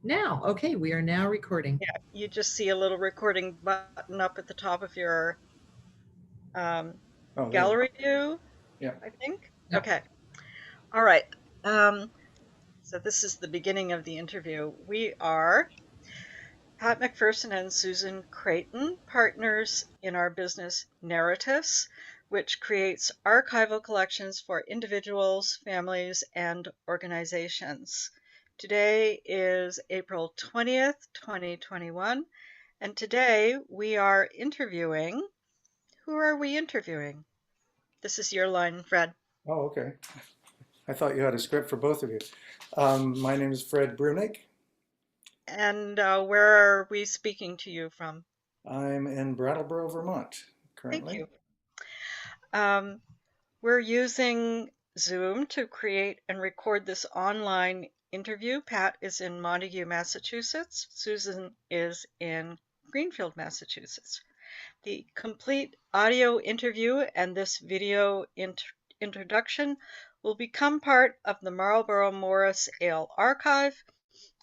Now, okay, we are now recording. Yeah, you just see a little recording button up at the top of your um, Oh, there we go. gallery view, Yeah. I think. Yep. Okay. All right. Um, so this is the beginning of the interview. We are Pat McPherson and Susan Creighton, partners in our business Narratus, which creates archival collections for individuals, families, and organizations. Today is April 20th, 2021. And today we are interviewing. Who are we interviewing? This is your line, Fred. Oh, okay. I thought you had a script for both of you. My name is Fred Breunig. And where are we speaking to you from? I'm in Brattleboro, Vermont Thank currently. you. Um, we're using Zoom to create and record this online interview. Pat is in Montague, Massachusetts. Susan is in Greenfield, Massachusetts. The complete audio interview and this video introduction will become part of the Marlboro Morris Ale Archive,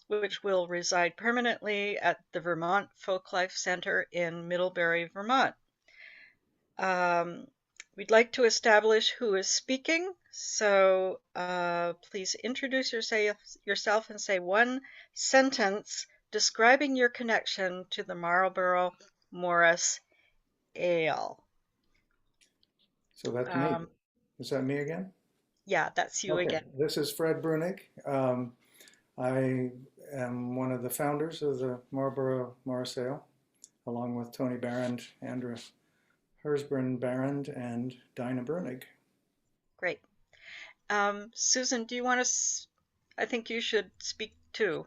which will reside permanently at the Vermont Folklife Center in Middlebury, Vermont. Um, we'd like to establish who is speaking, so please introduce yourself and say one sentence describing your connection to the Marlboro Morris Ale. So that's me. Um, Is that me again? yeah, that's you Okay. again. This is Fred Breunig. I am one of the founders of the Marlboro Morris Ale, along with Tony Barrand, Andrea Hersbrun Barrand, and Dinah Breunig. Great. Susan, do you want to? I think you should speak too.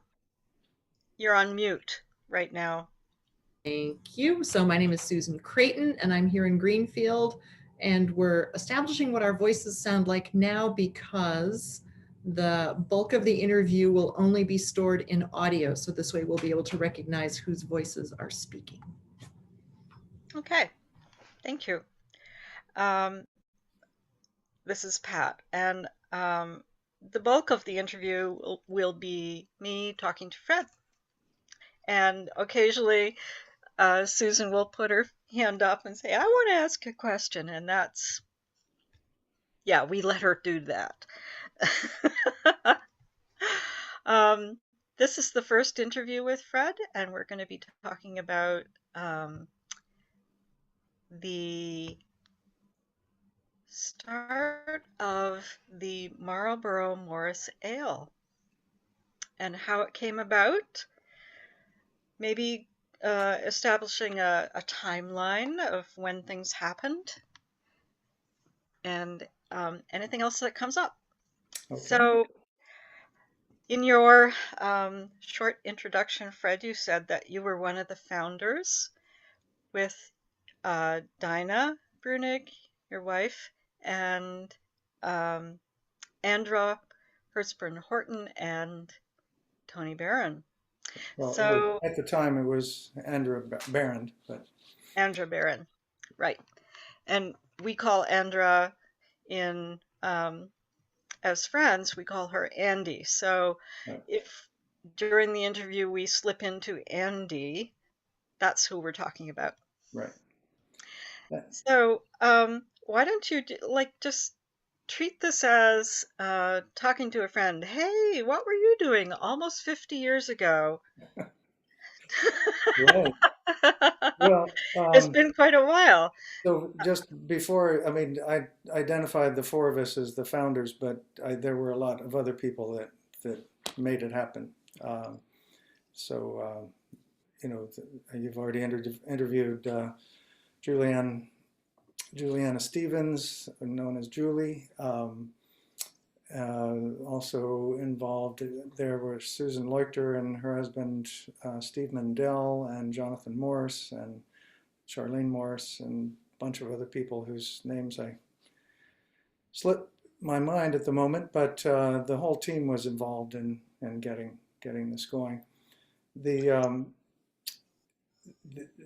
You're on mute right now. Thank you. So my name is Susan Creighton, and I'm here in Greenfield, and we're establishing what our voices sound like now because the bulk of the interview will only be stored in audio. So this way we'll be able to recognize whose voices are speaking. Okay, thank you. Um, this is Pat, and the bulk of the interview will be me talking to Fred. And occasionally, Susan will put her hand up and say, I want to ask a question. And that's, yeah, we let her do that. um, this is the first interview with Fred, and we're going to be talking about um, the start of the Marlboro Morris Ale and how it came about. Maybe establishing a timeline of when things happened and anything else that comes up. Okay. So, in your short introduction, Fred, you said that you were one of the founders with Dinah Breunig, your wife, and um, Andra Hertzburn Horton and Tony Barron. Well, it was, So, at the time it was Andrea Barrand, but Andra Barron, right. And we call Andra in as friends, we call her Andy. So right. if during the interview we slip into Andy, that's who we're talking about. Right. So why don't you just treat this as talking to a friend? Hey, what were you doing almost 50 years ago? Right. Well, It's been quite a while. so just before, I mean, I identified the four of us as the founders, but there were a lot of other people that made it happen. Um, so, you've already interviewed Juliana Stevens, known as Julie. Also involved, there were Susan Leuchter and her husband Steve Mendel and Jonathan Morse and Charlene Morse and a bunch of other people whose names I slip my mind at the moment, but the whole team was involved in getting this going. The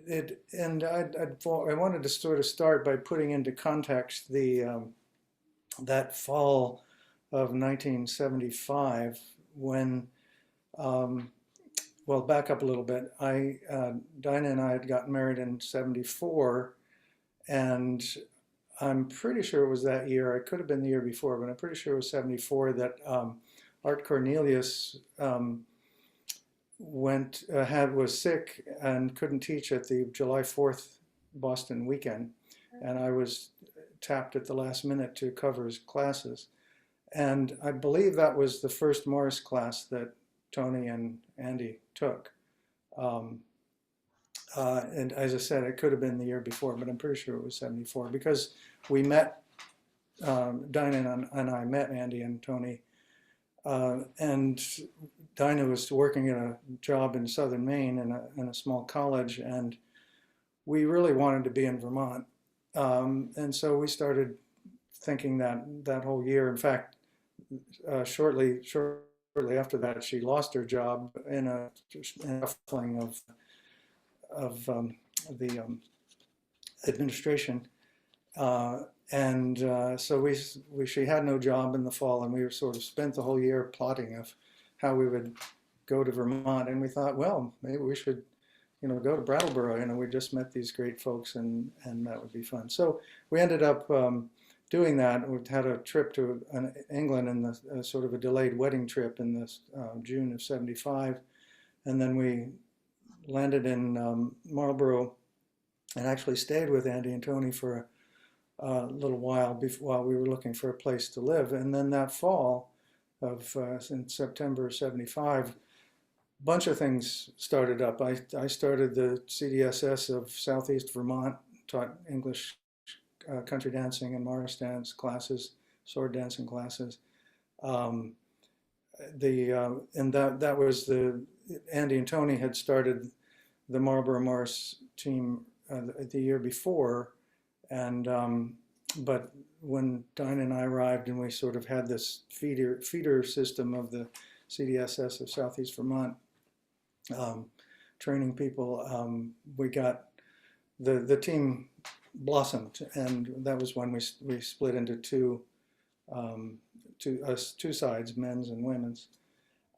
it and I wanted to sort of start by putting into context the that fall of 1975 when um, well, back up a little bit. Dinah and I had gotten married in '74, and I'm pretty sure it was that year. It could have been the year before, but I'm pretty sure it was '74 that Art Cornelius was sick and couldn't teach at the July 4th Boston weekend, and I was tapped at the last minute to cover his classes. And I believe that was the first Morris class that Tony and Andy took. And as I said, it could have been the year before, but I'm pretty sure it was '74 because we met, Dinah and I met Andy and Tony. And Dinah was working at a job in southern Maine in a small college, and we really wanted to be in Vermont. And so we started thinking that whole year. In fact, shortly after that, she lost her job in a shuffling of the administration, so she had no job in the fall, and we were sort of spent the whole year plotting of how we would go to Vermont. And we thought, well, maybe we should, go to Brattleboro. We just met these great folks, and that would be fun. So we ended up doing that. We had a trip to England in the sort of a delayed wedding trip in the June of '75, and then we landed in Marlboro and actually stayed with Andy and Tony for a little while while we were looking for a place to live. And then that fall in September '75, a bunch of things started up. I started the CDSS of Southeast Vermont, taught English country dancing and Morris dance classes, sword dancing classes. And that was Andy and Tony had started the Marlboro Morris team the year before, and but when Dinah and I arrived, and we sort of had this feeder system of the CDSS of Southeast Vermont, training people, we got the team blossomed, and that was when we split into two sides, men's and women's.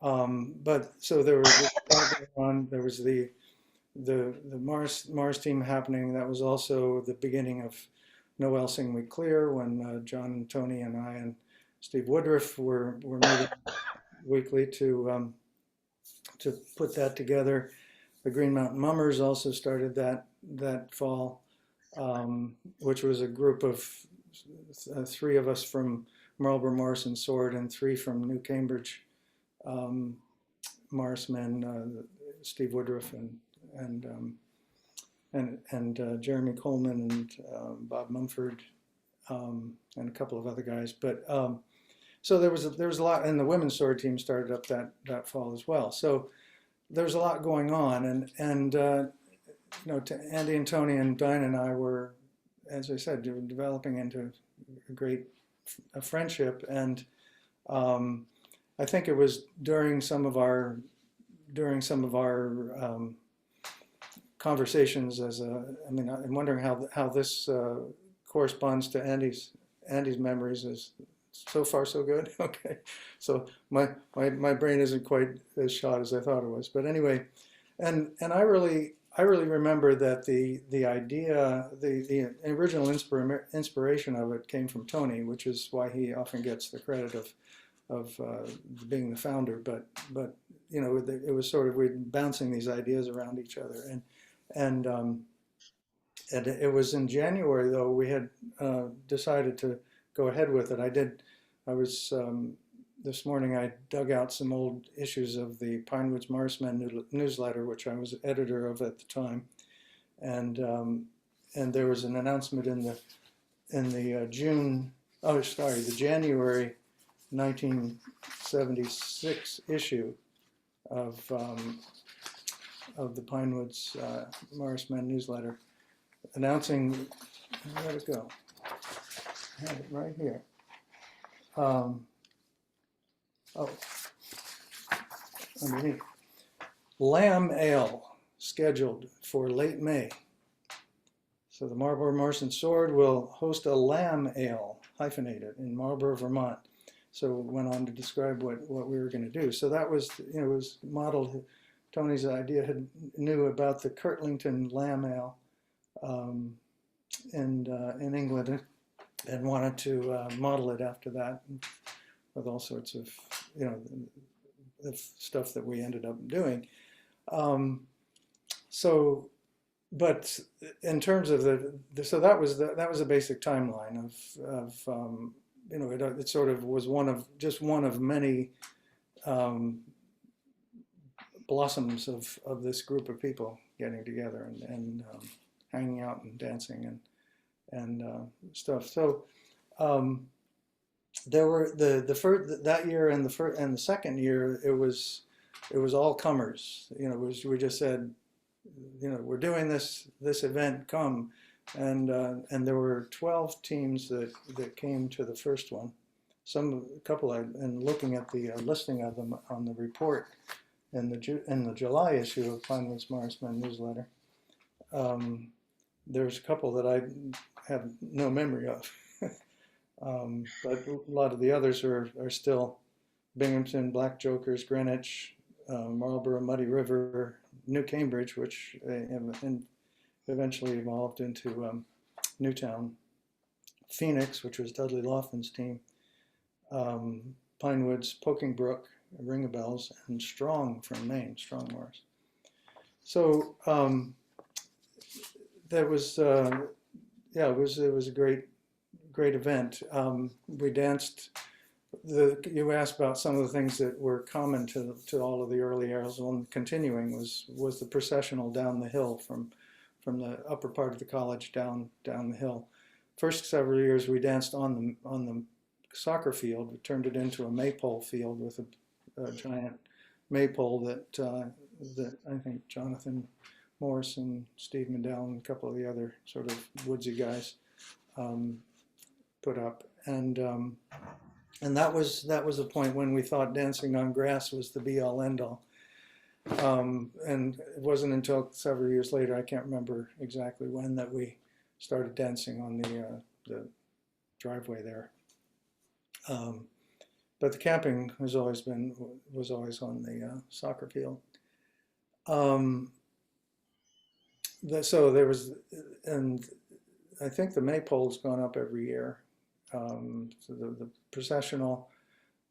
But so there was the Morris team happening. That was also the beginning of Noel Sing Me Clear, when John and Tony and I and Steve Woodruff were meeting weekly to put that together. The Green Mountain Mummers also started that fall, which was a group of 3 of us from Marlboro Morris and Sword, and 3 from New Cambridge Morris Men, Steve Woodruff and Jeremy Coleman and Bob Mumford, and a couple of other guys. But so there was a lot, and the women's sword team started up that fall as well. So there's a lot going on, and Andy and Tony and Dinah and I were, as I said, developing into a great friendship. And I think it was during some of our conversations I'm wondering how this corresponds to Andy's memories. Is so far so good. Okay, so my brain isn't quite as shot as I thought it was, but anyway, and I really remember that the idea, the original inspiration of it came from Tony, which is why he often gets the credit of being the founder. But it was sort of, we're bouncing these ideas around each other, and it was in January, though, we had decided to go ahead with it. This morning I dug out some old issues of the Pinewoods Morris Men newsletter, which I was editor of at the time, and there was an announcement in the January 1976 issue of the Pinewoods Morris Men newsletter, announcing, where'd it go? I have it right here. Underneath. Lamb Ale scheduled for late May. So the Marlboro Morris and Sword will host a lamb ale, hyphenated, in Marlboro, Vermont. So it went on to describe what we were going to do. So that was, it was modeled Tony's idea, knew about the Kirtlington Lamb Ale um, in England and wanted to model it after that with all sorts of, you know, the stuff that we ended up doing. Um, so, but in terms of so that was a basic timeline of you know, it sort of was just one of many um, blossoms of this group of people getting together and hanging out and dancing and stuff. So um, there were the first that year and the second year it was all comers. You know, we just said, you know, we're doing this event, come. And there were 12 teams that came to the first one. A couple, and looking at the listing of them on the report in the July issue of Putney Morris Men newsletter, there's a couple that I have no memory of. But a lot of the others are still Binghamton, Black Jokers, Greenwich, Marlboro, Muddy River, New Cambridge, which eventually evolved into Newtown, Phoenix, which was Dudley Laughlin's team, Pine Woods, Poking Brook, Ring of Bells, and Strong from Maine, Strong Morris. So that was, yeah, it was a great event. We danced. You asked about some of the things that were common to all of the early eras. One continuing was the processional down the hill from the upper part of the college down the hill. First several years we danced on the soccer field. We turned it into a maypole field with a giant maypole that I think Jonathan Morris and Steve Mandel and a couple of the other sort of woodsy guys put up, and that was a point when we thought dancing on grass was the be-all end-all. And it wasn't until several years later, I can't remember exactly when, that we started dancing on the driveway there. But the camping was always on the soccer field. So there was, and I think the maypole's gone up every year. So the processional,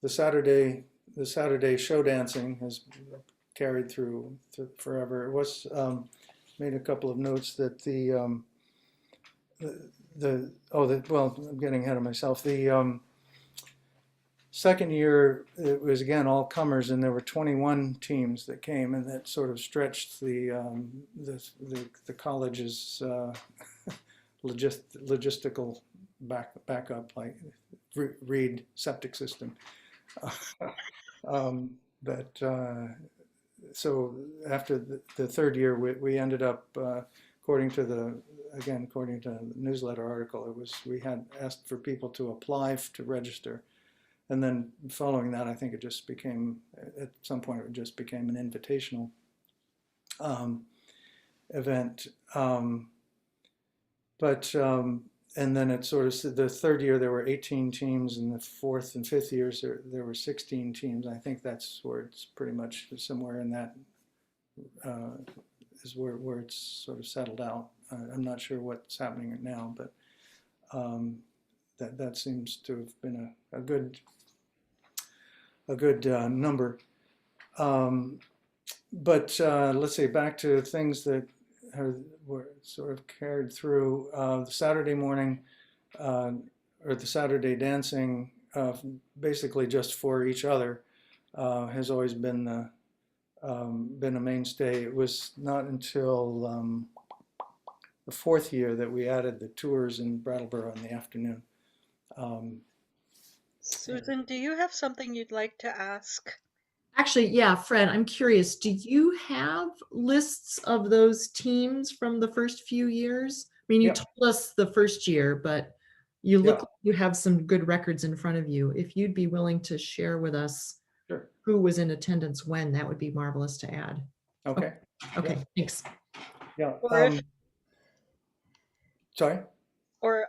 the Saturday show dancing has carried through forever. It was made a couple of notes that well, I'm getting ahead of myself. The second year it was again all comers, and there were 21 teams that came, and that sort of stretched the college's logistical backup, like read septic system. So after the third year, we ended up, according to the newsletter article, we had asked for people to apply to register, and then following that, I think it just became, at some point, it just became an invitational event. And then it sort of, the third year there were 18 teams, and the fourth and fifth years there were 16 teams. I think that's where it's pretty much somewhere in that is where it's sort of settled out. I'm not sure what's happening now, but that seems to have been a good number. But let's say back to things that were sort of carried through. The Saturday morning or the Saturday dancing, basically just for each other, has always been a mainstay. It was not until the fourth year that we added the tours in Brattleboro in the afternoon. Susan, do you have something you'd like to ask? Actually, yeah, Fred, I'm curious, do you have lists of those teams from the first few years? I mean, you told us the first year, but you look like you have some good records in front of you. If you'd be willing to share with us who was in attendance when, that would be marvelous to add. Okay. Okay, thanks. Yeah. Sorry? Or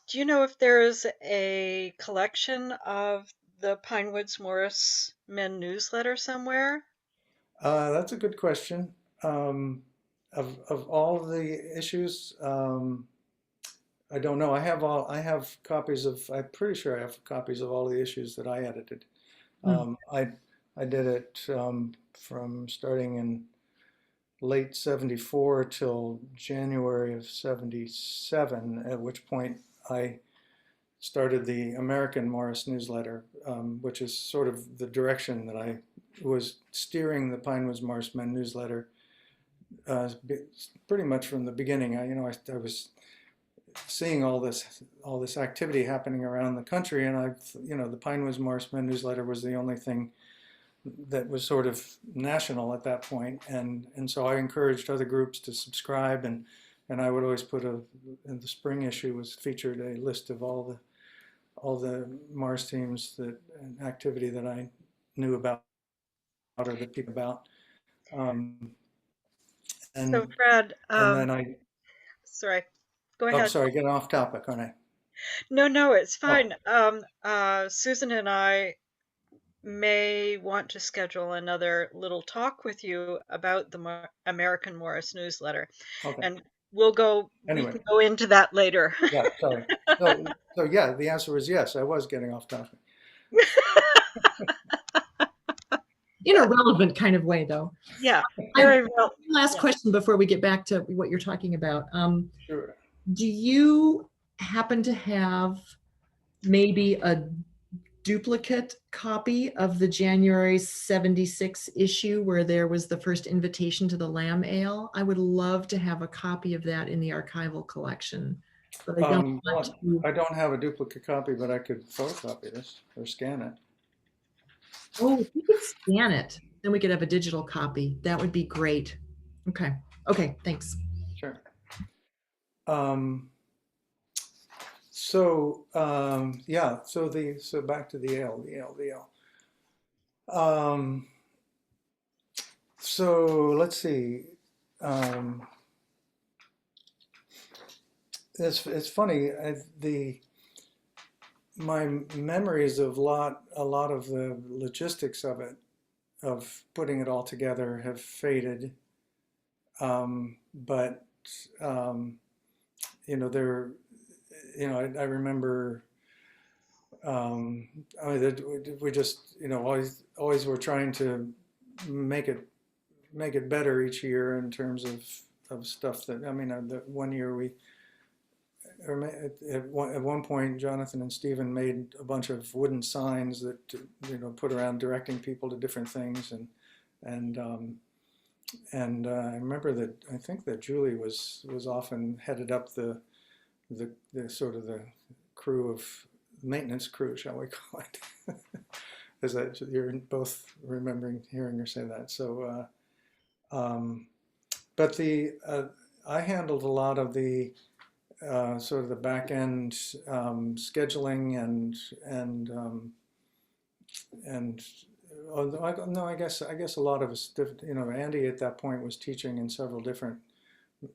do you know if there is a collection of the Pine Woods Morris Men newsletter somewhere? That's a good question. Of all the issues, I don't know. I have copies of. I'm pretty sure I have copies of all the issues that I edited. Hmm. I did it from starting in late '74 till January of '77, at which point I started the American Morris newsletter, which is sort of the direction that I was steering the Pinewoods Morris Men newsletter uh, pretty much from the beginning. I was seeing all this activity happening around the country, and the Pinewoods Morris Men newsletter was the only thing that was sort of national at that point, and so I encouraged other groups to subscribe, and I would always in the spring issue was featured a list of all the Mars teams that and activity that I knew about or that people about. Um, So and Fred, and then sorry, go oh, ahead. sorry, getting off topic, aren't I? No, no, it's Oh, fine. Susan and I may want to schedule another little talk with you about the American Morris newsletter, okay. and we Anyway, can go into that later. yeah, sorry. So yeah, the answer was yes. I was getting off topic. In a relevant kind of way, though. Yeah, I very well. last Yeah. question before we get back to what you're talking about. Sure. Do you happen to have maybe a duplicate copy of the January 76 issue where there was the first invitation to the lamb ale? I would love to have a copy of that in the archival collection, but I don't want Well, to. I don't have a duplicate copy, but I could photocopy this or scan it. Oh, if you could scan it, then we could have a digital copy. That would be great. Okay. Okay, thanks. Sure. Um, yeah, so back to the ale. Um, so let's see. Um, it's funny. The my memories of a lot of the logistics of it, of putting it all together, have faded. But um, there, I remember. I mean, we just, always were trying to make it make it better each year in terms of stuff that, I mean, the one year at one point, Jonathan and Stephen made a bunch of wooden signs that, put around directing people to different things. And, I remember that, I think that Julie was often headed up the sort of the crew of maintenance crew, shall we call it? Is that you're both remembering hearing her say that? So, but I handled a lot of the sort of the back end scheduling and no, I guess a lot of us, Andy at that point was teaching in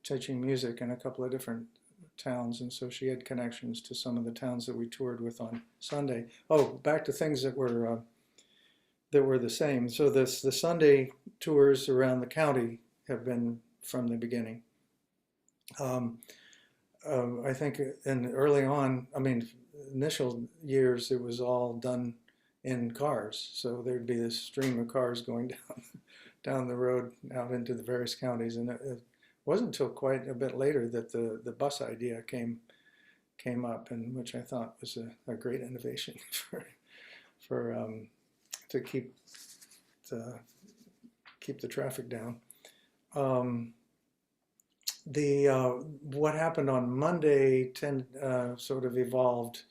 teaching music in a couple of different towns, and so she had connections to some of the towns that we toured with on Sunday. Oh, back to things that were the same. So the Sunday tours around the county have been from the beginning. Um, I think early on, I mean, initial years, it was all done in cars. So there'd be this stream of cars going down the road out into the various counties, and it wasn't until quite a bit later that the bus idea came up, and which I thought was a great innovation for to keep the traffic down. The what happened on Monday sort of evolved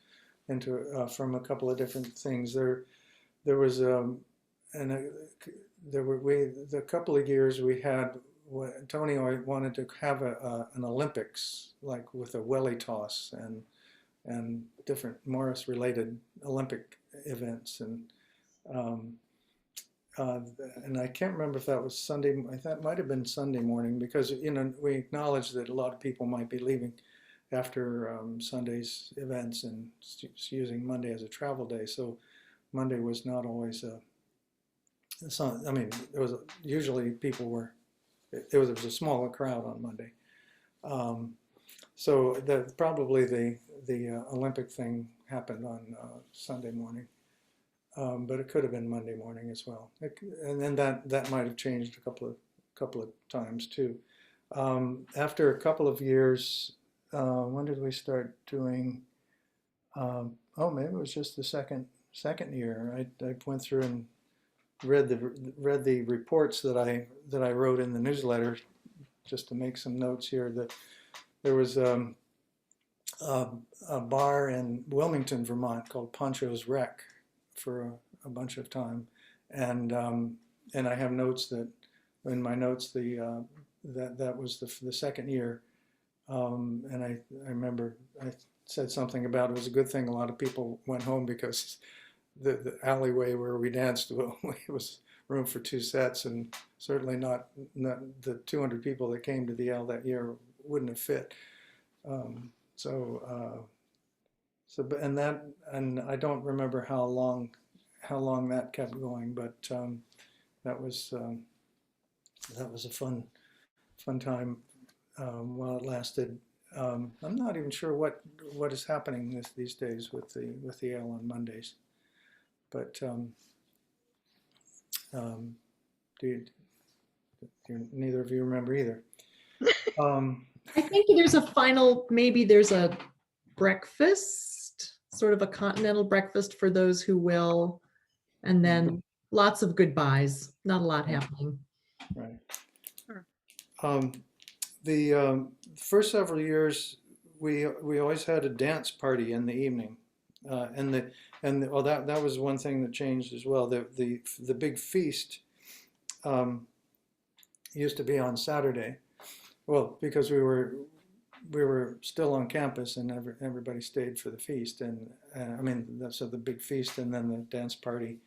into from a couple of different things. There was and there were the couple of years we had. Tony wanted to have an Olympics, like with a welly toss and different Morris related Olympic events, um, uh, and I can't remember if that was Sunday. I thought it might have been Sunday morning, because we acknowledged that a lot of people might be leaving after Sunday's events and using Monday as a travel day. So Monday was not always So, I mean, it was usually people were. It was a smaller crowd on Monday. So probably the Olympic thing happened on Sunday morning, but it could have been Monday morning as well. And then that might have changed a couple of times too. After a couple of years, when did we start doing? Oh, maybe it was just the second year. I went through and read the reports that I wrote in the newsletter, just to make some notes here. That there was a bar in Wilmington, Vermont called Poncho's Wreck for a bunch of time, and I have notes that in my notes that was the second year, and I remember I said something about it was a good thing a lot of people went home because the alleyway where we danced it was room for two sets, and certainly not the 200 people that came to the L that year wouldn't have fit. And I don't remember how long that kept going, but that was a fun time while it lasted. I'm not even sure what is happening these days with the ale on Mondays, but neither of you remember either. I think maybe there's a breakfast, sort of a continental breakfast for those who will, and then lots of goodbyes, not a lot happening. Right. Sure. The first several years, we always had a dance party in the evening, well, that was one thing that changed as well. The big feast used to be on Saturday. Well, because we were still on campus and everybody stayed for the feast, and I mean, so the big feast and then the dance party,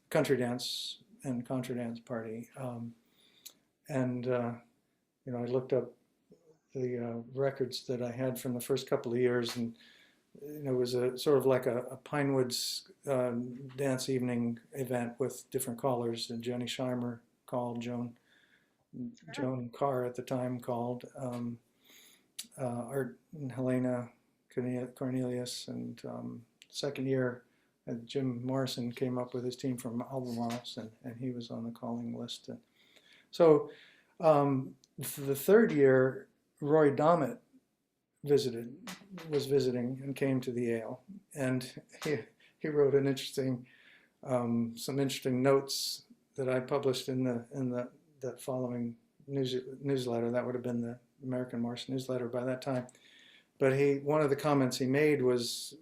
country dance and contra dance party, I looked up the records that I had from the first couple of years, and it was a sort of like a Pinewoods dance evening event with different callers, and Jenny Scheimer called, Joan Carr at the time called, Art and Helena Cornelius, and second year Jim Morrison came up with his team from Marlboro Morris, and he was on the calling list. And so the third year, Roy Dommett was visiting and came to the Ale, and he wrote some interesting notes that I published in the following newsletter. That would have been the American Morse newsletter by that time. But one of the comments he made was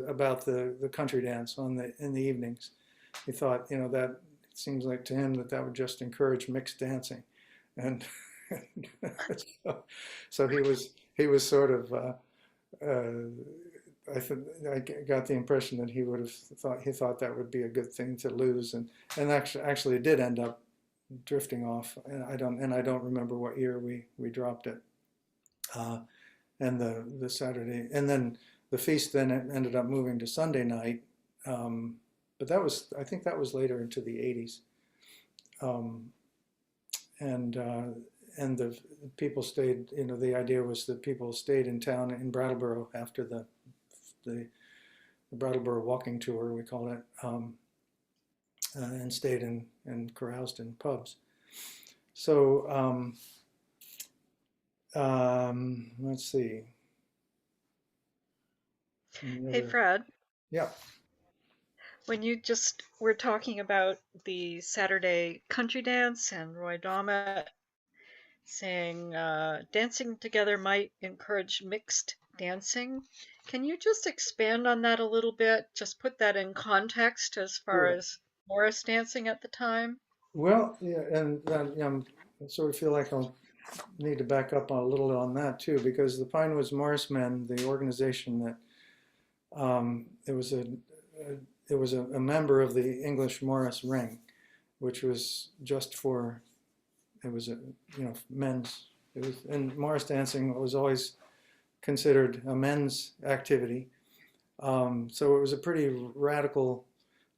about the country dance in the evenings. He thought, that it seems like to him that would just encourage mixed dancing, and so he was sort of. I got the impression that he thought that would be a good thing to lose, and actually it did end up drifting off, and I don't remember what year we dropped it. And the Saturday, and then the feast then ended up moving to Sunday night, but I think that was later into the 80s, and the people stayed. The idea was that people stayed in town in Brattleboro after the Brattleboro walking tour, we call it, and stayed and caroused in pubs. So let's see. Hey, Fred. Yeah. When you just were talking about the Saturday country dance and Roy Dommett saying dancing together might encourage mixed dancing, can you just expand on that a little bit? Just put that in context as far as Morris dancing at the time? Well, yeah, and I sort of feel like I'll need to back up a little on that too, because the Pinewoods Morris Men, the organization that it was a member of the English Morris Ring, which was just for men's. And Morris dancing was always considered a men's activity. So it was a pretty radical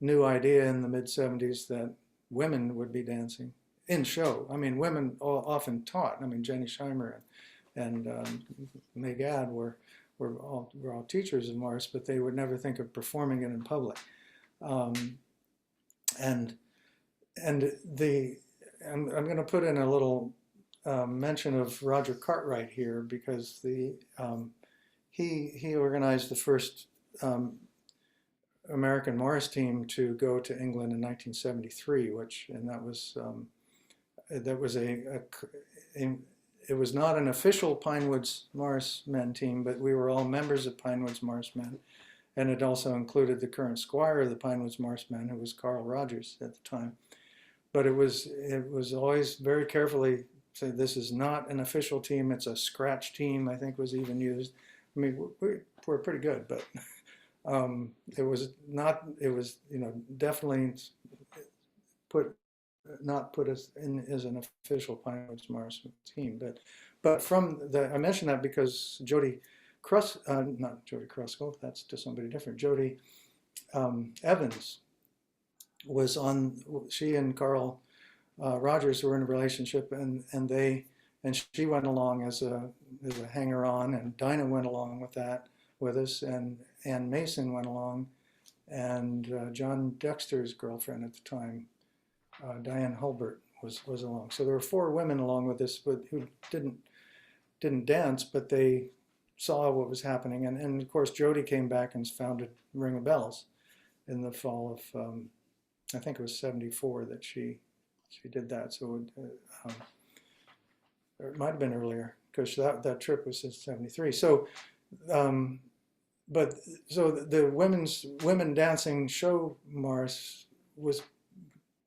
new idea in the mid 70s that women would be dancing in show. I mean, women often taught. I mean, Jenny Scheimer and May Gadd were all teachers of Morris, but they would never think of performing it in public. Um, and and the I'm going to put in a little mention of Roger Cartwright here because he organized the first American Morris team to go to England in 1973, and that was it was not an official Pinewoods Morris Men team, but we were all members of Pinewoods Morris Men, and it also included the current squire of the Pinewoods Morris Men, who was Carl Rogers at the time. But it was always very carefully said, this is not an official team, it's a scratch team, I think was even used. I mean, we're pretty good, but it was definitely not put us in as an official Pinewoods Morris team. But I mention that because Jody not Jody Kruskal, that's to somebody different. Jody Evans was on. She and Carl Rogers were in a relationship, and she went along as a hanger on, and Dinah went along with us, and Ann Mason went along, and John Dexter's girlfriend at the time, Diane Hulbert, was along. So there were 4 women along with us, who didn't dance, but they saw what was happening, and of course Jody came back and founded Ring of Bells in the fall of I think it was '74 that she did that. So or it might have been earlier because that trip was in '73. So but so the women dancing show Morris was,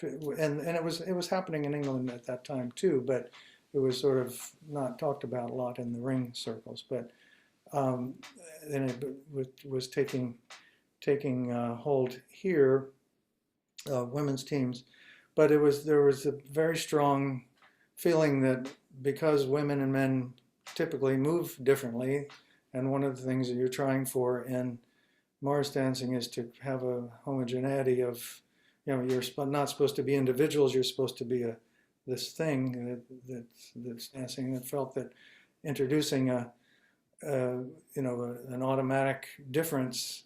and it was happening in England at that time too, but it was sort of not talked about a lot in the ring circles. But and it was taking hold here, women's teams. But there was a very strong feeling that because women and men typically move differently, and one of the things that you're trying for in Morris dancing is to have a homogeneity of, you're not supposed to be individuals, you're supposed to be this thing that's dancing, that felt that introducing an automatic difference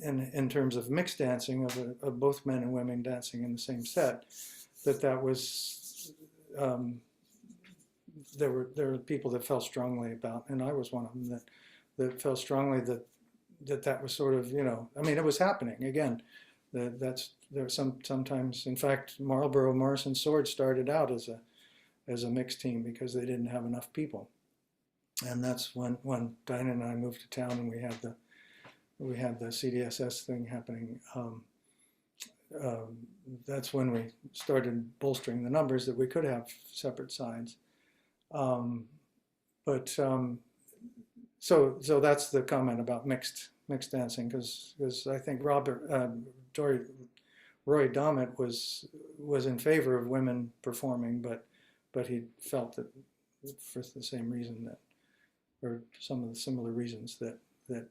in terms of mixed dancing of both men and women dancing in the same set, that was there were people that felt strongly about, and I was one of them that felt strongly that was sort of, I mean, it was happening again. There were sometimes, in fact, Marlboro Morris and Sword started out as a mixed team because they didn't have enough people, and that's when Dinah and I moved to town and we had the CDSS thing happening. That's when we started bolstering the numbers that we could have separate sides. So that's the comment about mixed dancing, because I think Roy Dommett was in favor of women performing, but he felt that for the same reason or some of the similar reasons that they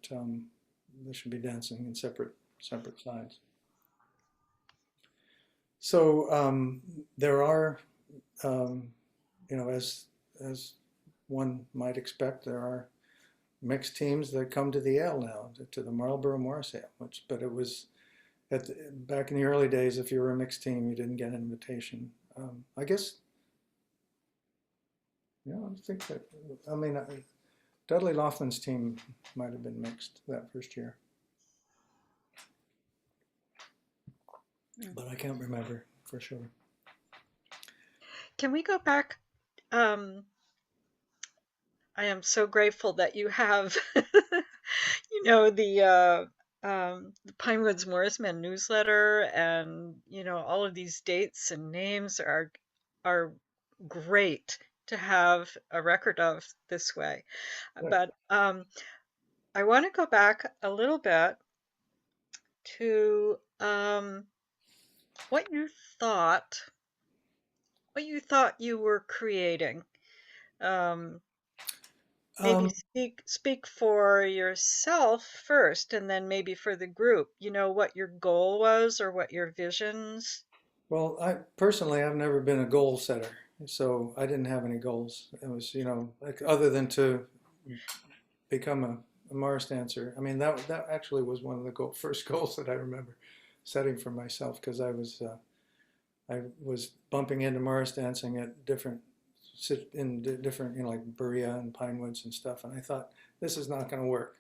should be dancing in separate sides. So there are, as one might expect, there are mixed teams that come to the ale now, to the Marlboro Morris Ale. But it was back in the early days, if you were a mixed team, you didn't get an invitation. I guess, I think that, I mean, Dudley Laughlin's team might have been mixed that first year, but I can't remember for sure. Can we go back? I am so grateful that you have, the Pinewoods Morris Men newsletter, and all of these dates and names are great to have a record of this way. Right. But I want to go back a little bit to what you thought you were creating. Maybe speak for yourself first, and then maybe for the group. What your goal was or what your visions Well, I personally, I've never been a goal setter, so I didn't have any goals. It was, like other than to become a Morris dancer. I mean, that actually was one of the first goals that I remember setting for myself because I was bumping into Morris dancing at different, like Berea and Pinewoods and stuff, and I thought this is not going to work.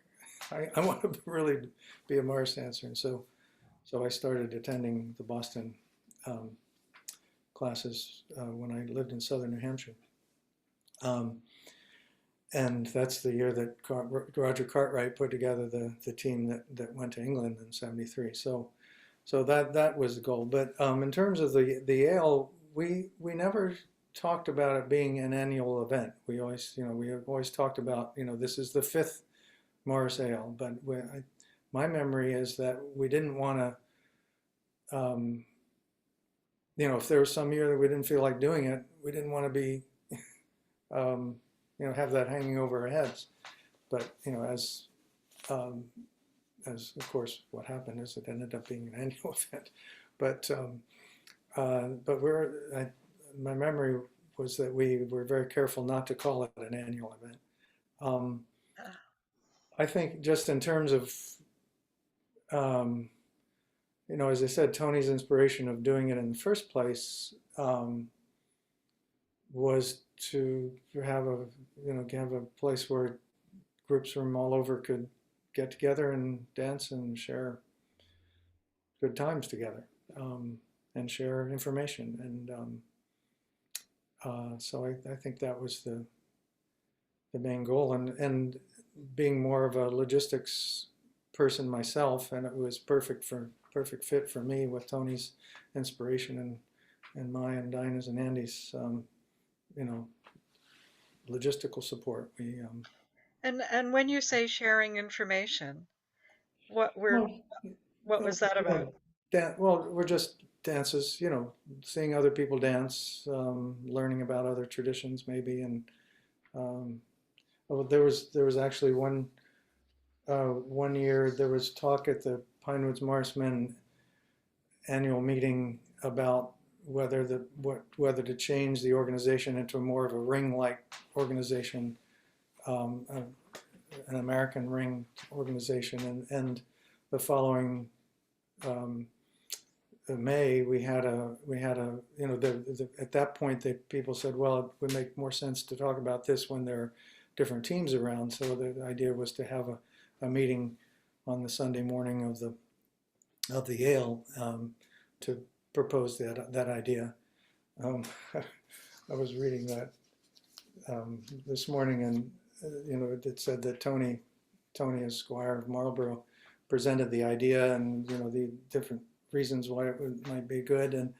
I want to really be a Morris dancer, and so I started attending the Boston um, classes when I lived in southern New Hampshire. Um, and that's the year that Roger Cartwright put together the team that went to England in '73. So that was the goal. But in terms of the Yale, we never talked about it being an annual event. We always talked about, this is the fifth Morris Ale. But my memory is that we didn't want to, if there was some year that we didn't feel like doing it, we didn't want to be, um, have that hanging over our heads. But um, as of course what happened is it ended up being an annual event. But but my memory was that we were very careful not to call it an annual event. Um, I think just in terms of um, as I said, Tony's inspiration of doing it in the first place was to have a place where groups from all over could get together and dance and share good times together, and share information. And so I think that was the main goal. And being more of a logistics person myself, and it was perfect fit for me with Tony's inspiration and my and Dinah's and Andy's, you know, logistical support. And when you say sharing information, what were Well, what was that about? well, we're just dances, seeing other people dance, learning about other traditions maybe, and um, there was actually one year there was talk at the Pinewoods Morris Men annual meeting about whether to change the organization into more of a ring-like organization, um, an American ring organization, and the following um, May we had a at that point people said, well, it would make more sense to talk about this when there are different teams around. So the idea was to have a meeting on the Sunday morning of the Yale, to propose that idea. Um, I was reading that this morning, and it said that Tony Esquire of Marlboro presented the idea, and the different reasons why might be good, and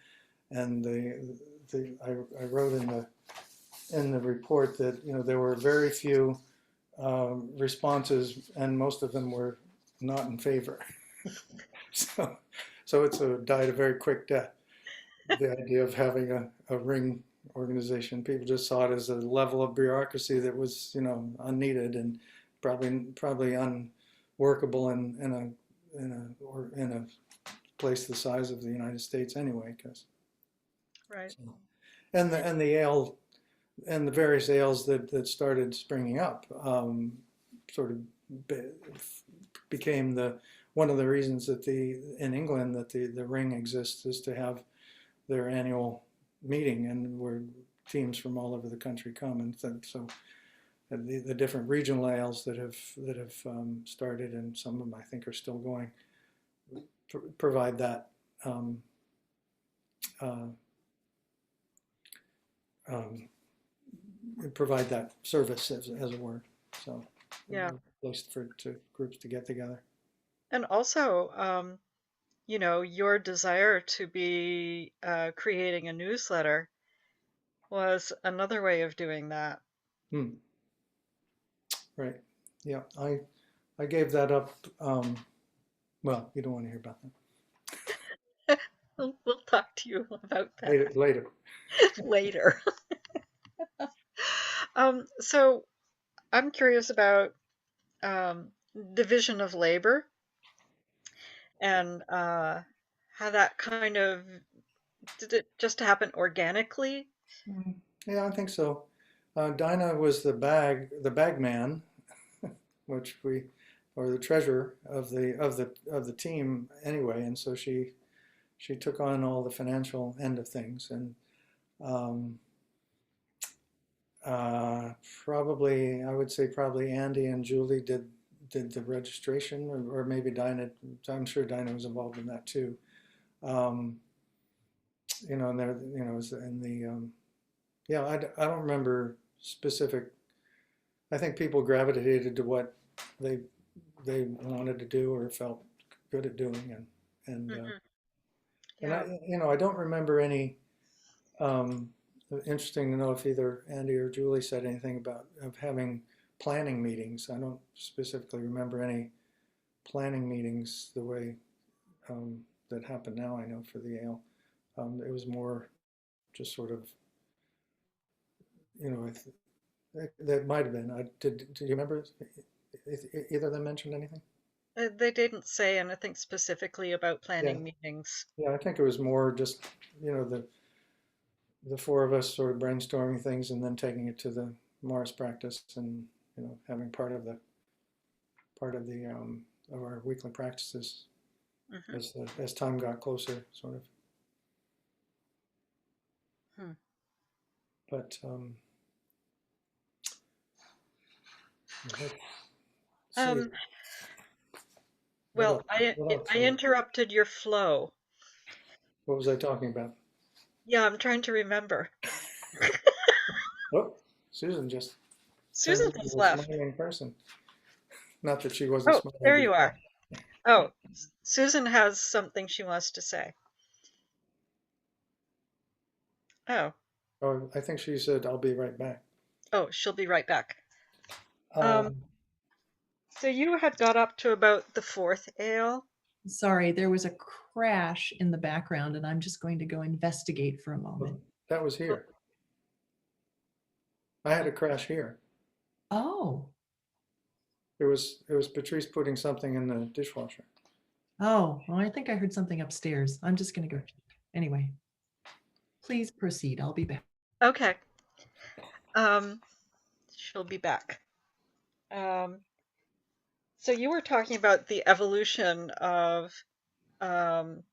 I wrote in the report that there were very few responses, and most of them were not in favor. so it's died a very quick death. The idea of having a ring organization, people just saw it as a level of bureaucracy that was unneeded and probably unworkable in a place the size of the United States anyway. Right. So, and the ale and the various ales that started springing up, sort of became one of the reasons that in England that the ring exists is to have their annual meeting, and where teams from all over the country come, and so the different regional ales that have started, and some of them I think are still going, provide that um, uh, um, provide that service as it were. So Yeah. a place for groups to get together. And also, your desire to be creating a newsletter was another way of doing that. Hmm. Right. Yeah. I gave that up. Well, you don't want to hear about that. We'll talk to you about that Later. later. So I'm curious about division of labor and how that kind of Did it just happen organically? Yeah, I think so. Dinah was the bag man, which we, or the treasurer of the team anyway, and so she took on all the financial end of things, and um, uh, probably I would say probably Andy and Julie did the registration, or maybe Dinah. I'm sure Dinah was involved in that too. Um, and there, it was in the yeah. I don't remember specific. I think people gravitated to what they they wanted to do or felt good at doing, and Hmm. and Yeah. I don't remember any. Um, Interesting to know if either Andy or Julie said anything about of having planning meetings. I don't specifically remember any planning meetings the way that happen now. I know for the ale, it was more just sort of that might have been. Did you remember? Either of them mentioned anything? They didn't say anything specifically about Yeah, planning meetings. yeah. I think it was more just the four of us sort of brainstorming things and then taking it to the Morris practice and having part of the of our weekly practices Hmm. as time got closer, sort of. Hmm. But let's see Um, what well, else. What else? I interrupted your flow. What was I talking about? Yeah, I'm trying to remember. Oh, Susan just turned Susan into just a left. smiling person. Not that she wasn't Oh, smiling there you before. are. Oh, Susan has something she wants to say. Oh, Oh, I think she said, "I'll be right back." oh, she'll be right back. Um, Um, so you had got up to about the fourth ale. Sorry, there was a crash in the background, and I'm just going to go investigate for a well, moment. that was Oh, here. I had a crash here. Oh, It was Patrice putting something in the dishwasher. oh, well, I think I heard something upstairs. I'm just going to go check. Anyway, please proceed. I'll be back. okay. Um, she'll be back. Um, so you were talking about the evolution um,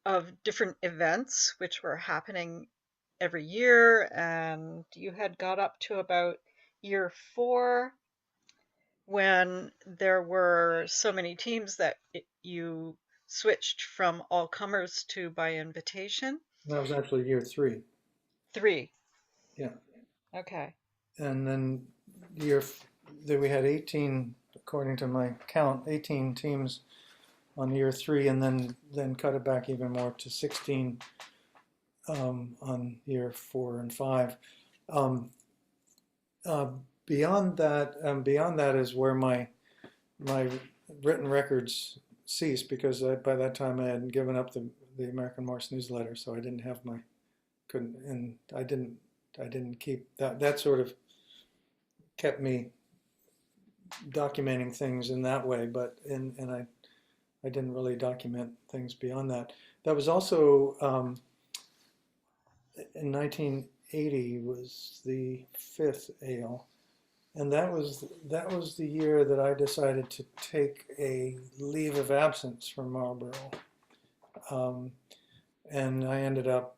of different events which were happening every year, and you had got up to about year four when there were so many teams that you switched from all comers to by invitation. That was actually year three. Three. Yeah. Okay. And then year that we had 18, according to my count, 18 teams on year three, and then cut it back even more to 16 on year four and five. Um, uh, beyond that is where my written records ceased because by that time I had given up the American Morse newsletter, so I didn't have my couldn't and I didn't keep that. That sort of kept me documenting things in that way, but and I didn't really document things beyond that. That was also in 1980 was the fifth ale, and that was the year that I decided to take a leave of absence from Marlboro, um, and I ended up.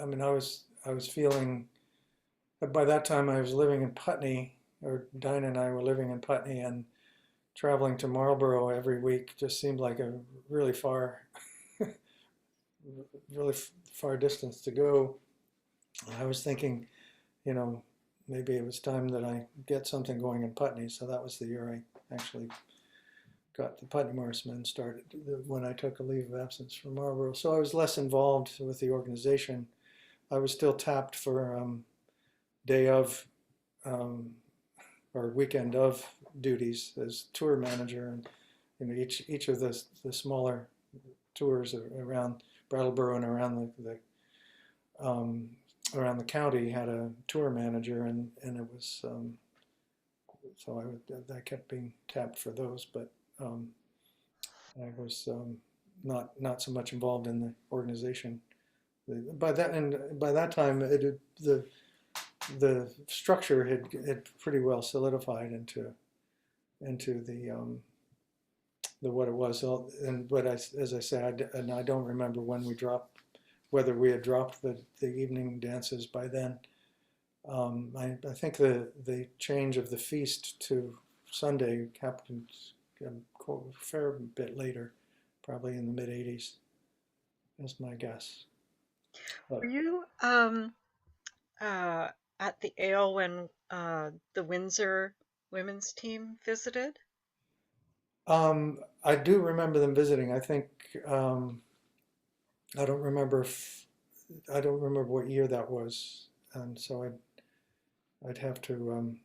I mean, I was feeling. By that time, I was living in Putney, or Dinah and I were living in Putney, and traveling to Marlboro every week just seemed like a really far, really far distance to go. I was thinking, you know, maybe it was time that I get something going in Putney. So that was the year I actually got the Putney Morris Men started when I took a leave of absence from Marlboro. So I was less involved with the organization. I was still tapped for day of um, or weekend of duties as tour manager, and each of the smaller tours around Brattleboro and um, around the county had a tour manager, and it was so I kept being tapped for those, but I was not so much involved in the organization. By that time, the structure had pretty well solidified into the what it was. So, but as I said, and I don't remember when we dropped, whether we had dropped the evening dances by then. I think the change of the feast to Sunday happened a fair bit later, probably in the mid '80s. That's my guess. Were But you at the ale when the Windsor women's team visited? I do remember them visiting. I think um, I don't remember if I don't remember what year that was, and so I'd have to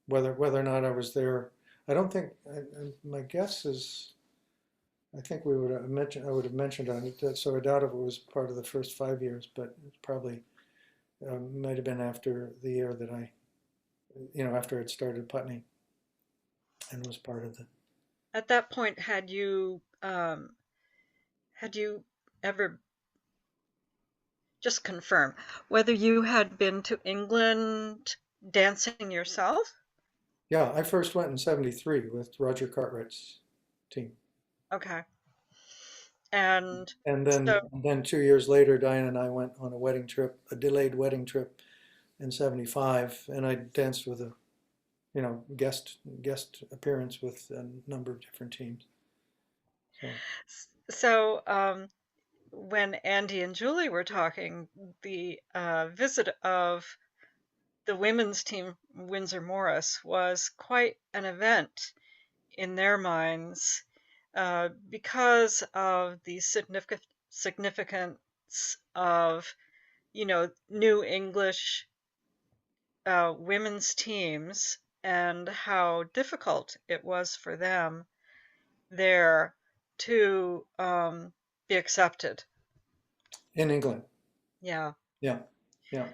whether or not I was there. I don't think. My guess is I think we would have mentioned. I would have mentioned on it. So I doubt if it was part of the first 5 years, but it probably might have been after the year that after I'd started Putney and was part of the. At that point, had you ever, just confirm whether you had been to England dancing yourself? Yeah, I first went in '73 with Roger Cartwright's team. Okay. And And then, so, and then 2 years later, Diane and I went on a wedding trip, a delayed wedding trip in '75, and I danced with a, guest appearance with a number of different teams. So, so when Andy and Julie were talking, the visit of the women's team, Windsor Morris, was quite an event in their minds because of the significance of, New English women's teams and how difficult it was for them there to be accepted. in England, Yeah. yeah, yeah.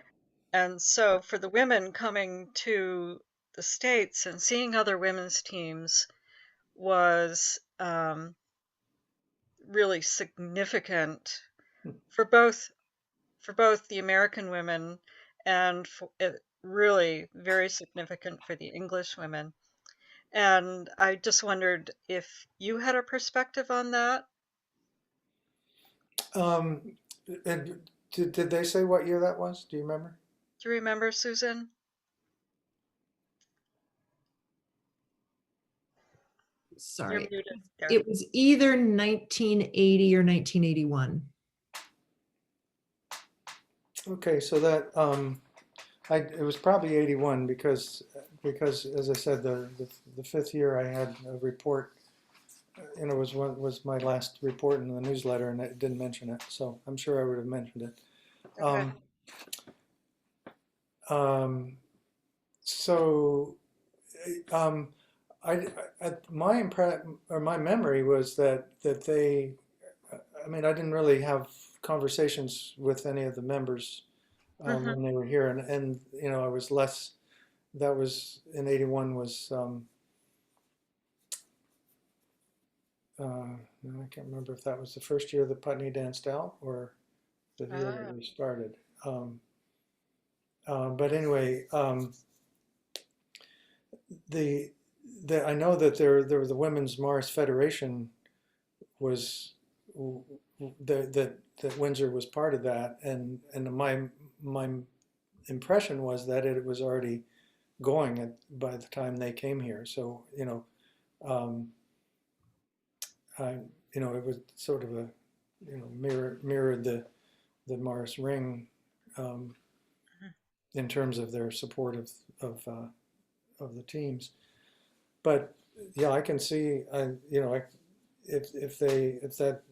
And so for the women coming to the States and seeing other women's teams was really significant for both the American women and really very significant for the English women. And I just wondered if you had a perspective on that. Um, and did they say what year that was? Do you remember? Do you remember, Susan? You're Sorry. muted there. It was either 1980 or 1981. Okay, so that it was probably '81 because as I said, the fifth year I had a report. Was my last report in the newsletter, and it didn't mention it, so I'm sure I would have mentioned it. Okay. Um, um, so, um, my or my memory was that they, I mean, I didn't really have conversations with any of the members Hmm. when they were here, and I was less. That was in '81 was. I can't remember if that was the first year that Putney danced out or the year that Ah. we started. But anyway, the I know that there was the Women's Morris Federation was that Windsor was part of that, and my impression was that it was already going by the time they came here. So um, I it was sort of a mirrored the Morris Ring um, in terms of their support of the teams. But yeah, I can see if that.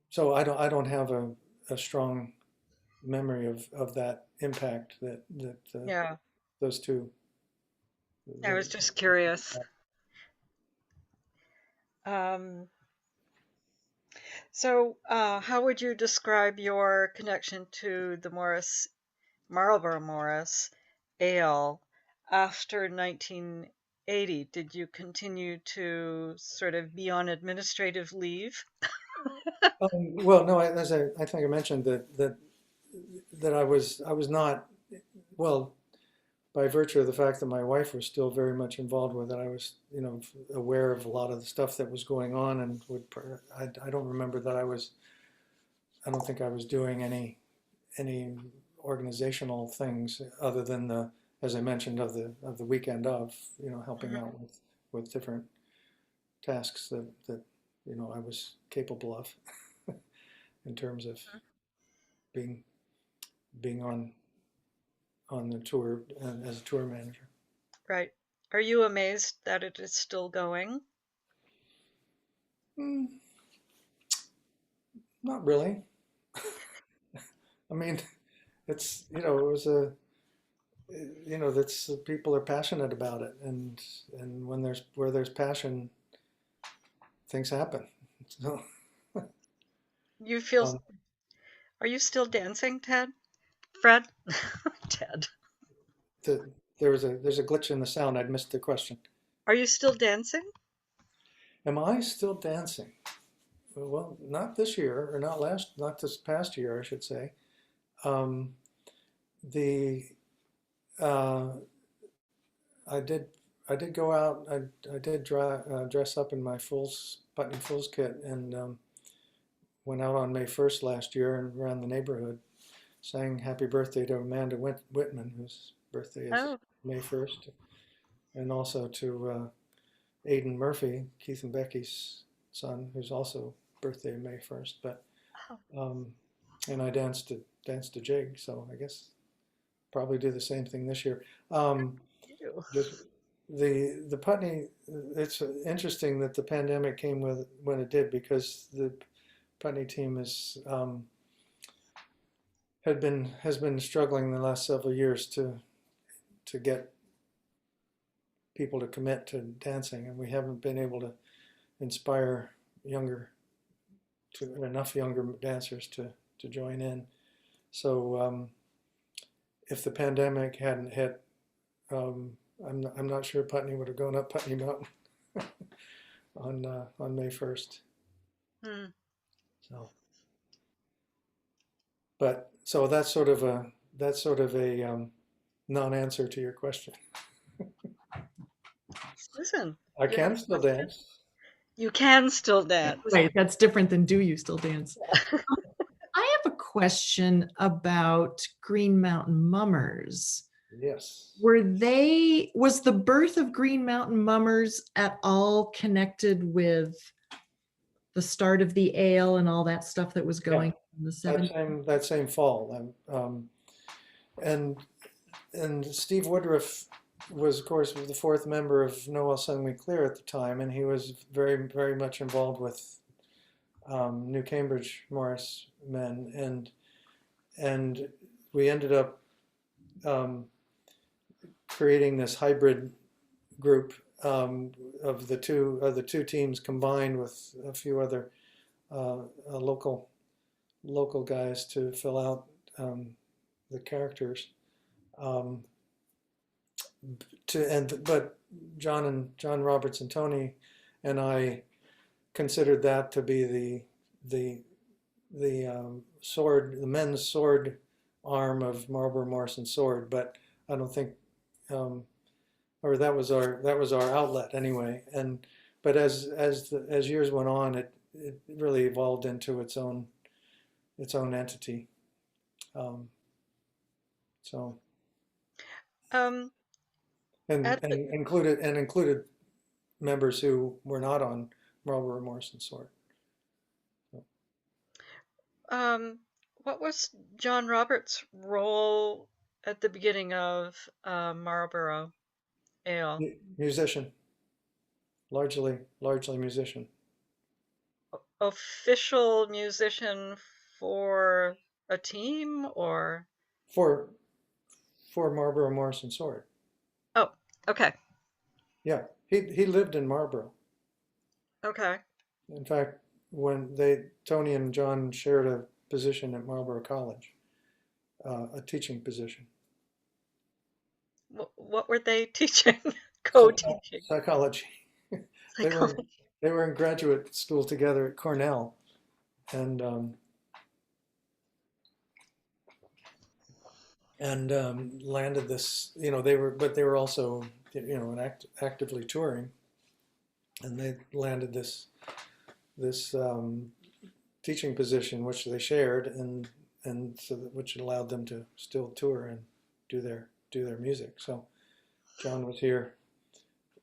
So I don't have a strong memory of that impact that Yeah. those two. I was just curious. Um, so how would you describe your connection to the Marlboro Morris Ale after 1980? Did you continue to sort of be on administrative leave? Well, no, as I think I mentioned that I was not, well, by virtue of the fact that my wife was still very much involved with it, I was, aware of a lot of the stuff that was going on, and I don't remember that I don't think I was doing any organizational things other than as I mentioned, of the weekend of, helping Mhm. out with different tasks that I was capable of in terms of being being on the tour as a tour manager. Right. Are you amazed that it is still going? Mm, not really. I mean, it's it was that's people are passionate about it, and where there's passion, things happen. So, You feel, um, are you still dancing, Ted? Fred? Ted. there's a glitch in the sound. I'd missed the question. Are you still dancing? Am I still dancing? Well, not this year, or not this past year, I should say. Um, the uh, I did I did go out. I did dress up in my Putney Fools kit, and went out on May 1st last year and around the neighborhood, sang Happy Birthday to Amanda Whitman, whose birthday is Oh, May 1st, and also to Aidan Murphy, Keith and Becky's son, who's also birthday May 1st. But oh, um, and I danced a jig, so I guess probably do the same thing this year. you. The the Putney. It's interesting that the pandemic came with when it did, because the Putney team has been struggling the last several years to get people to commit to dancing, and we haven't been able to inspire younger enough younger dancers to join in. So if the pandemic hadn't hit, I'm not sure Putney would have gone up Putney Mountain on May 1st. Hmm. So, but so that's sort of a non-answer to your question. Susan, I you have can a still question? dance. You can still dance. Right, that's different than do you still dance? I have a question about Green Mountain Mummers. Yes. Was the birth of Green Mountain Mummers at all connected with the start of the ale and all that stuff that was Yeah. going in the That 70s? same fall, and Steve Woodruff was, of course, the fourth member of Noel Sung Me Clear at the time, and he was very much involved with New Cambridge Morris Men, and we ended up um, creating this hybrid group of the two teams combined with a few other local guys to fill out the characters. Um, but John Roberts and Tony and I considered that to be the men's sword arm of Marlboro Morris and Sword, but I don't think, um, or that was our outlet anyway. And but as years went on, it really evolved into its own entity. Um, so Um, and at the, and included members who were not on Marlboro Morris and Sword. So, um, what was John Roberts' role at the beginning of Marlboro Ale? musician, largely musician Official musician for a team or? for Marlboro Morris and Sword. Oh, okay, Yeah, he lived in Marlboro. okay. In fact, when Tony and John shared a position at Marlboro College, a teaching position, What were they teaching? Co-teaching psychology. They were psychology. they were in graduate school together at Cornell, and landed this. They were also actively touring, and they landed this teaching position, which they shared, and so which allowed them to still tour and do their music. So John was here,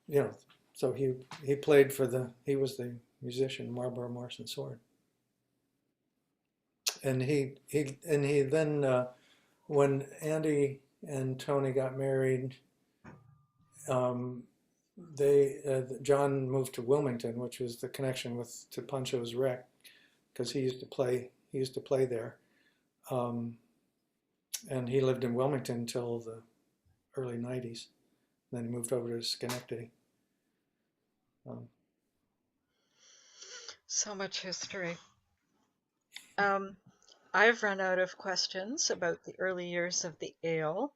you know, so he played he was the musician Marlboro Morris and Sword, and he then when Andy and Tony got married, um, John moved to Wilmington, which was the connection to Pancho's Rec, because he used to play there, um, and he lived in Wilmington until the early '90s. Then he moved over to Schenectady. Um, So much history. I've run out of questions about the early years of the ale.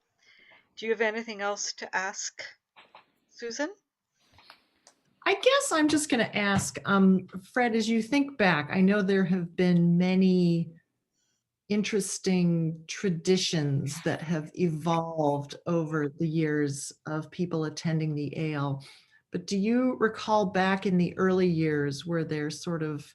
Do you have anything else to ask, Susan? I guess I'm just going to ask, Fred, as you think back, I know there have been many interesting traditions that have evolved over the years of people attending the ale. But do you recall back in the early years, were there sort of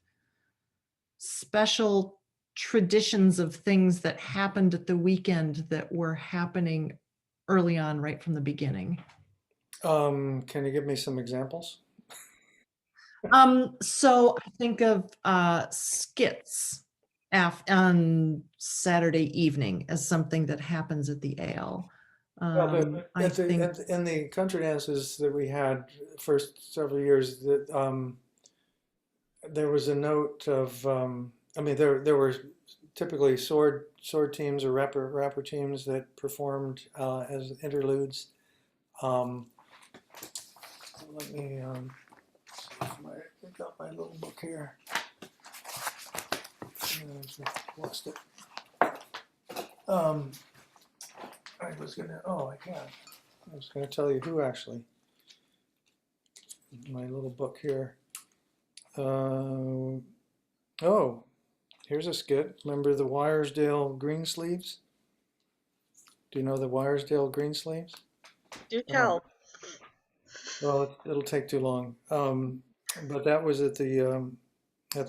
special traditions of things that happened at the weekend that were happening early on, right from the beginning? can you give me some examples? So I think of skits on Saturday evening as something that happens at the ale. Well, I think in the country dances that we had first several years, that there was a note of, I mean, there were typically sword teams or rapper teams that performed as interludes. Um, Let me I got my little book here. I lost it. I was gonna. Oh, I can't. I was gonna tell you who actually. My little book here. Oh, here's a skit. Remember the Wiresdale Greensleeves? Do you know the Wiresdale Greensleeves? Do Oh, tell. well, it'll take too long. But that was at the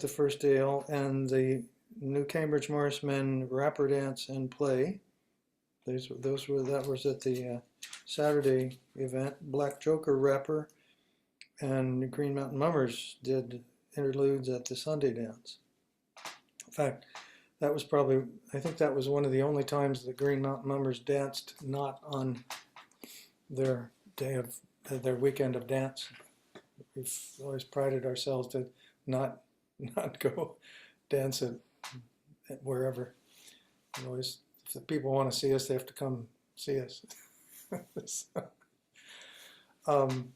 first ale, and the New Cambridge Morris Men Rapper Dance and Play. That was at the Saturday event. Black Joker Rapper and Green Mountain Mummers did interludes at the Sunday dance. In fact, I think that was one of the only times the Green Mountain Mummers danced not on their their weekend of dance. We've always prided ourselves to not go dance at wherever. Always, if the people want to see us, they have to come see us. So, um,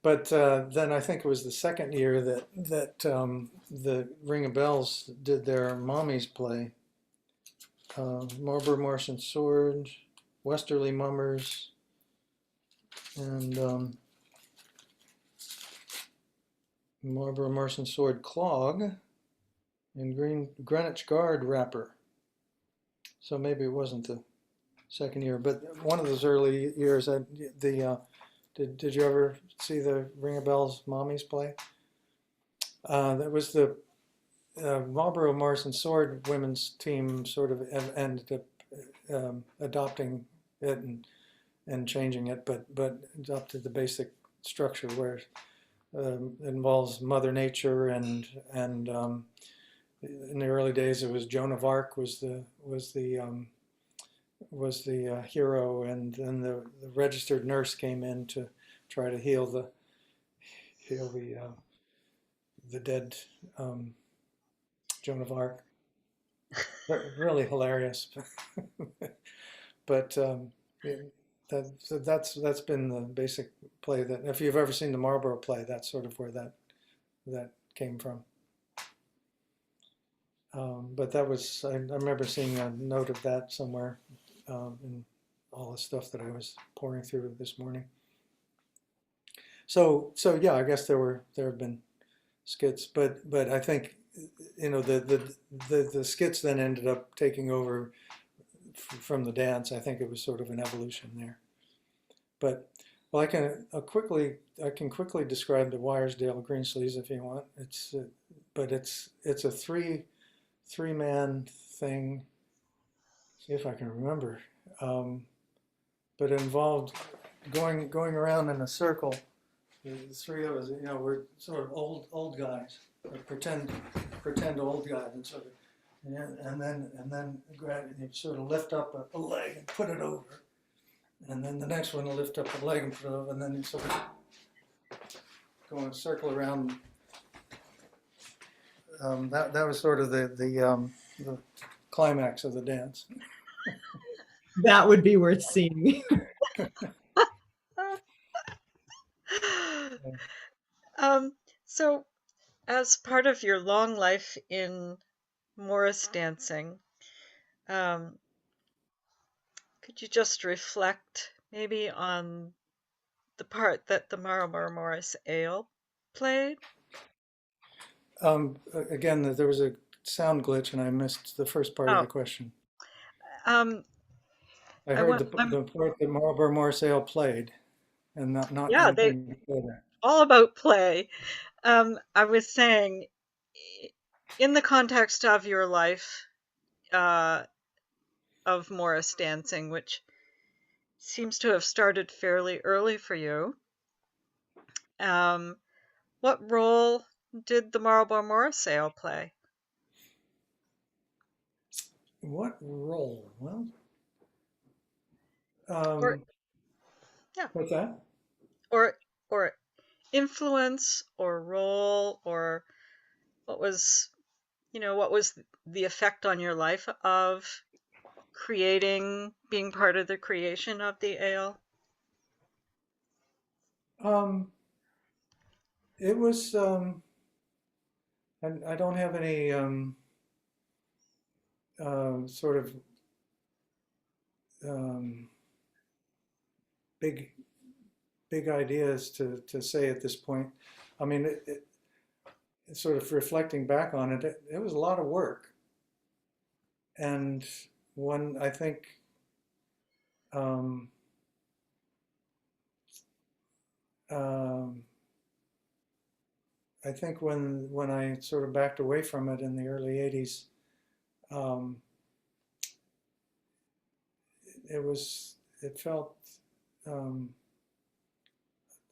but then I think it was the second year that the Ring of Bells did their Mommies play. Marlboro Morris and Sword, Westerly Mummers, and Marlboro Morris and Sword Clog, and Greenwich Guard Rapper. So maybe it wasn't the second year, but one of those early years, did you ever see the Ring of Bells Mommies play? That was the Marlboro Morris and Sword women's team sort of ended up adopting it and changing it, but adopted the basic structure where it involves Mother Nature and in the early days it was Joan of Arc was the hero, and then the registered nurse came in to try to heal the dead Joan of Arc. Really hilarious, but that's been the basic play. That if you've ever seen the Marlboro play, that's sort of where that came from. But I remember seeing a note of that somewhere in all the stuff that I was pouring through this morning. So yeah, I guess there have been skits, but I think the skits then ended up taking over from the dance. I think it was sort of an evolution there. But well, I can quickly describe the Wiresdale Greensleeves if you want. It's a three-man thing. See if I can remember. But it involved going around in a circle. The three of us, we're sort of old guys, or pretend old guys, and sort of, and then you sort of lift up a leg and put it over, and then the next one will lift up a leg and put it over, and then you sort of go in a circle around. That was sort of the climax of the dance. That would be worth seeing. So, as part of your long life in Morris dancing, could you just reflect maybe on the part that the Marlboro Morris Ale played? Again, there was a sound glitch, and I missed the first part of the question. Um, I heard the part that Marlboro Morris Ale played, and not yeah, anything before that. All about play. I was saying, in the context of your life of Morris dancing, which seems to have started fairly early for you, what role did the Marlboro Morris Ale play? What role? Well, yeah. What's that? Or influence or role, or what was the effect on your life of being part of the creation of the ale? It was, I don't have any sort of big ideas to say at this point. I mean, sort of reflecting back on it, it was a lot of work. And when I think when I sort of backed away from it in the early 80s, it felt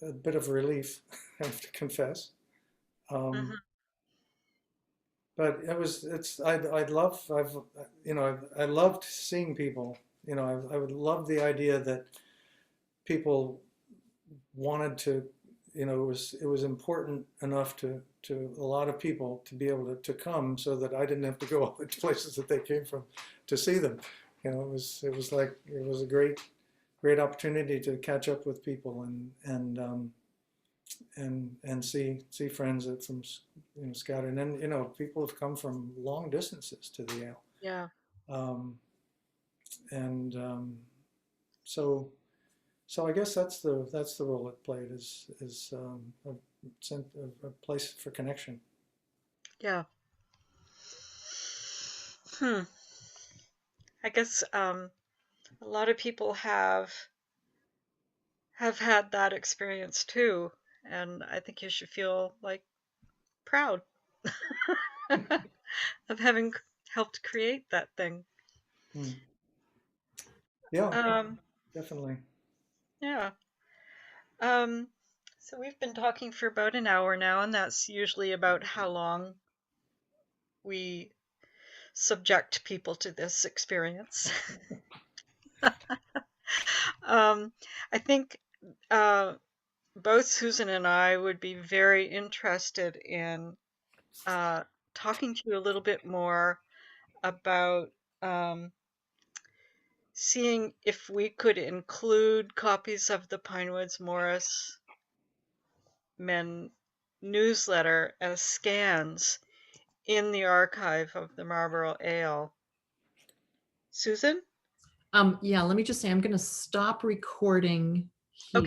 a bit of relief, I have to confess. But I loved seeing people, I would love the idea that people wanted to, it was important enough to a lot of people to be able to come, so that I didn't have to go all the places that they came from to see them. It was a great opportunity to catch up with people and see friends that from scattered, and then people have come from long distances to the ale. Yeah. So I guess that's the role it played, is a place for connection. Yeah. I guess a lot of people have had that experience too, and I think you should feel like proud of having helped create that thing. Yeah, definitely. Yeah. So we've been talking for about an hour now, and that's usually about how long we subject people to this experience. I think both Susan and I would be very interested in talking to you a little bit more about seeing if we could include copies of the Pinewoods Morris Men newsletter as scans in the archive of the Marlboro Ale. Susan? Yeah, let me just say, I'm going to stop recording here.